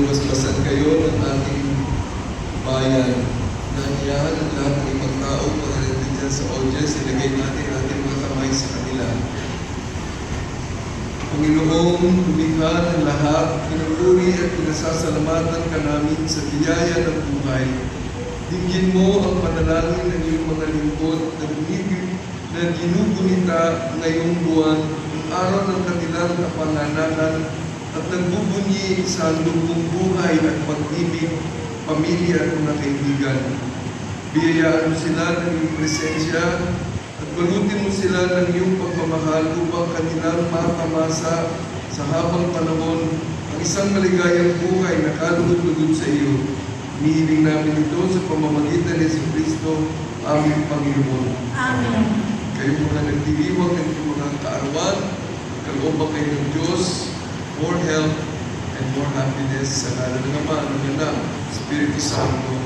binabasbasan kayo ng ating bayan. Naniyahan ang lahat ng ibang tao para dyan sa audience, ilagay natin ating mga kamay sa kanila. Panginoong lumikha ng lahat, pinupuri at pinasasalamatan ka namin sa biyaya ng buhay. Dinggin mo ang panalangin ng iyong mga lingkod na ginugunita ngayong buwan, ang araw ng kanilang kapanganakan at nagbubunyi sa lubong buhay at pag-ibig, pamilya at mga kaibigan. Biyayaan mo sila ng iyong presensya at balutin mo sila ng iyong pagmamahal upang kanilang matamasa sa habang panahon ang isang maligayang buhay na kalugod-lugod sa iyo. Hinihiling namin ito sa pamamagitan ni Jesucristo, aming Panginoon. Amen. Kayo mga nagdiriwang ng mga kaarawan, kalooban kayo ng Diyos, more health and more happiness sa ngalan ng Ama, ng Anak, Espiritu Santo.